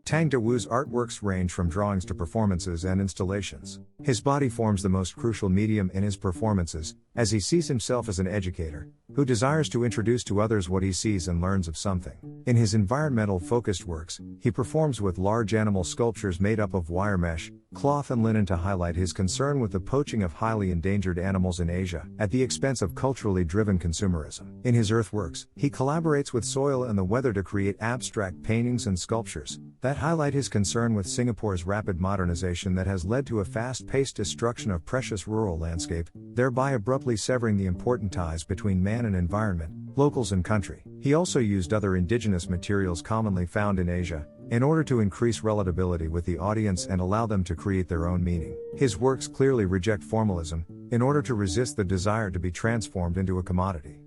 Tang Dawu's artworks range from drawings to performances and installations. His body forms the most crucial medium in his performances, as he sees himself as an educator, who desires to introduce to others what he sees and learns of something. In his environmental-focused works, he performs with large animal sculptures made up of wire mesh, cloth and linen to highlight his concern with the poaching of highly endangered animals in Asia, at the expense of culturally driven consumerism. In his earthworks, he collaborates with soil and the weather to create abstract paintings and sculptures that highlight his concern with Singapore's rapid modernization that has led to a fast-paced destruction of precious rural landscape, thereby abruptly severing the important ties between man and environment, locals and country. He also used other indigenous materials commonly found in Asia, in order to increase relatability with the audience and allow them to create their own meaning. His works clearly reject formalism, in order to resist the desire to be transformed into a commodity.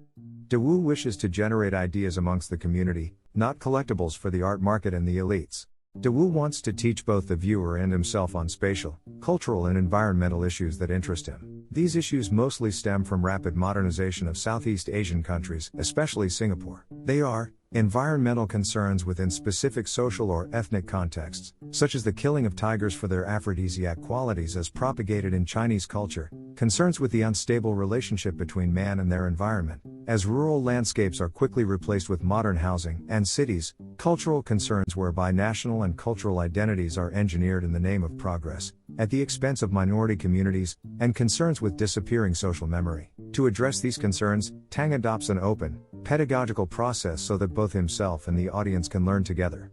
Dawu wishes to generate ideas amongst the community, not collectibles for the art market and the elites. Dawu wants to teach both the viewer and himself on spatial, cultural and environmental issues that interest him. These issues mostly stem from rapid modernization of Southeast Asian countries, especially Singapore. They are environmental concerns within specific social or ethnic contexts, such as the killing of tigers for their aphrodisiac qualities as propagated in Chinese culture, concerns with the unstable relationship between man and their environment, as rural landscapes are quickly replaced with modern housing, and cities, cultural concerns whereby national and cultural identities are engineered in the name of progress, at the expense of minority communities, and concerns with disappearing social memory. To address these concerns, Tang adopts an open, pedagogical process so that both himself and the audience can learn together.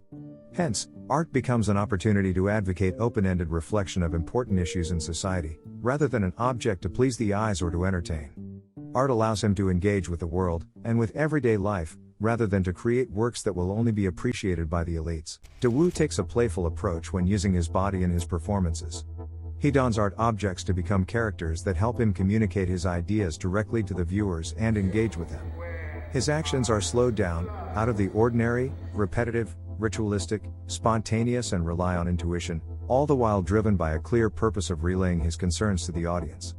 Hence, art becomes an opportunity to advocate open-ended reflection of important issues in society, rather than an object to please the eyes or to entertain. Art allows him to engage with the world, and with everyday life, rather than to create works that will only be appreciated by the elites. Dawu takes a playful approach when using his body in his performances. He dons art objects to become characters that help him communicate his ideas directly to the viewers and engage with them. His actions are slowed down, out of the ordinary, repetitive, ritualistic, spontaneous and rely on intuition, all the while driven by a clear purpose of relaying his concerns to the audience.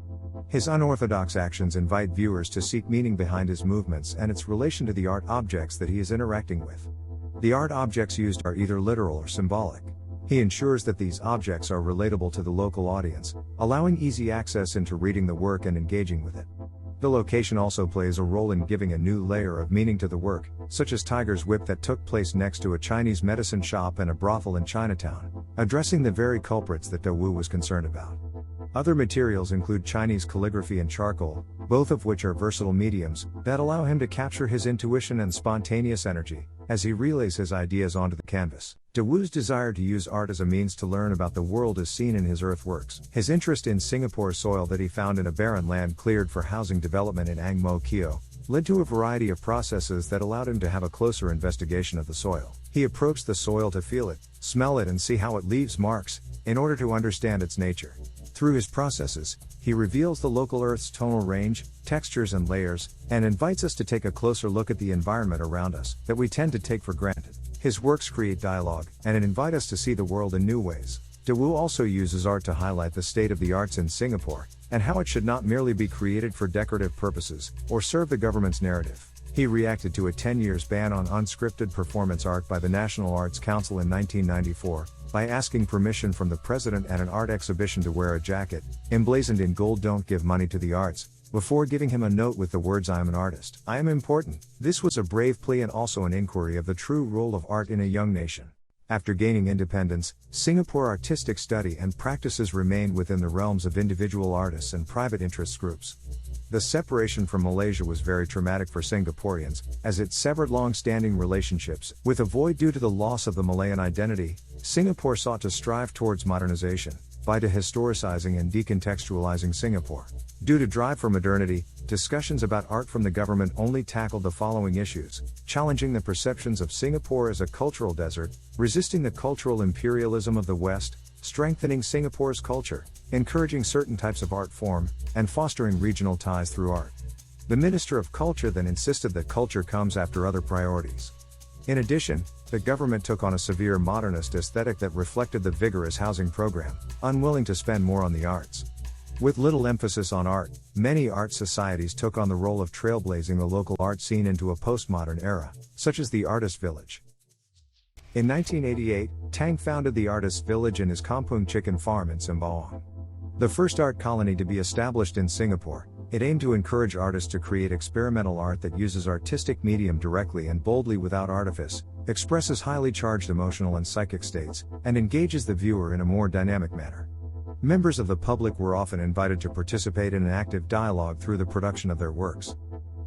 His unorthodox actions invite viewers to seek meaning behind his movements and its relation to the art objects that he is interacting with. The art objects used are either literal or symbolic. He ensures that these objects are relatable to the local audience, allowing easy access into reading the work and engaging with it. The location also plays a role in giving a new layer of meaning to the work, such as Tiger's Whip that took place next to a Chinese medicine shop and a brothel in Chinatown, addressing the very culprits that Dawu was concerned about. Other materials include Chinese calligraphy and charcoal, both of which are versatile mediums that allow him to capture his intuition and spontaneous energy as he relays his ideas onto the canvas. Dawu's desire to use art as a means to learn about the world is seen in his earthworks. His interest in Singapore's soil that he found in a barren land cleared for housing development in Ang Mo Kio led to a variety of processes that allowed him to have a closer investigation of the soil. He approached the soil to feel it, smell it and see how it leaves marks, in order to understand its nature. Through his processes, he reveals the local Earth's tonal range, textures and layers, and invites us to take a closer look at the environment around us that we tend to take for granted. His works create dialogue, and invite us to see the world in new ways. Dawu also uses art to highlight the state of the arts in Singapore, and how it should not merely be created for decorative purposes, or serve the government's narrative. He reacted to a 10-year ban on unscripted performance art by the National Arts Council in 1994, by asking permission from the president at an art exhibition to wear a jacket, emblazoned in gold "Don't give money to the arts," before giving him a note with the words "I am an artist. I am important." This was a brave plea and also an inquiry of the true role of art in a young nation. After gaining independence, Singapore artistic study and practices remained within the realms of individual artists and private interest groups. The separation from Malaysia was very traumatic for Singaporeans, as it severed long-standing relationships. With a void due to the loss of the Malayan identity, Singapore sought to strive towards modernization, by dehistoricizing and decontextualizing Singapore. Due to drive for modernity, discussions about art from the government only tackled the following issues: challenging the perceptions of Singapore as a cultural desert, resisting the cultural imperialism of the West, strengthening Singapore's culture, encouraging certain types of art form, and fostering regional ties through art. The Minister of Culture then insisted that culture comes after other priorities. In addition, the government took on a severe modernist aesthetic that reflected the vigorous housing program, unwilling to spend more on the arts. With little emphasis on art, many art societies took on the role of trailblazing the local art scene into a postmodern era, such as the Artist Village. In 1988, Tang founded the Artists' Village and his Kampung chicken farm in Sembawang. The first art colony to be established in Singapore, it aimed to encourage artists to create experimental art that uses artistic medium directly and boldly without artifice, expresses highly charged emotional and psychic states, and engages the viewer in a more dynamic manner. Members of the public were often invited to participate in an active dialogue through the production of their works.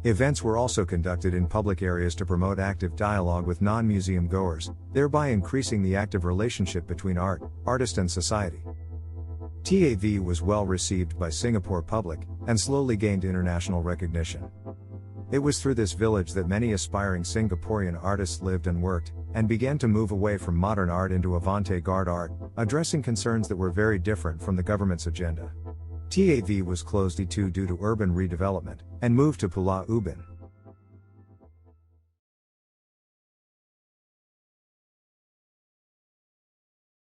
Events were also conducted in public areas to promote active dialogue with non-museum goers, thereby increasing the active relationship between art, artist and society. TAV was well received by Singapore public, and slowly gained international recognition. It was through this village that many aspiring Singaporean artists lived and worked, and began to move away from modern art into avant-garde art, addressing concerns that were very different from the government's agenda. TAV was closed due to urban redevelopment, and moved to Pulau Ubin.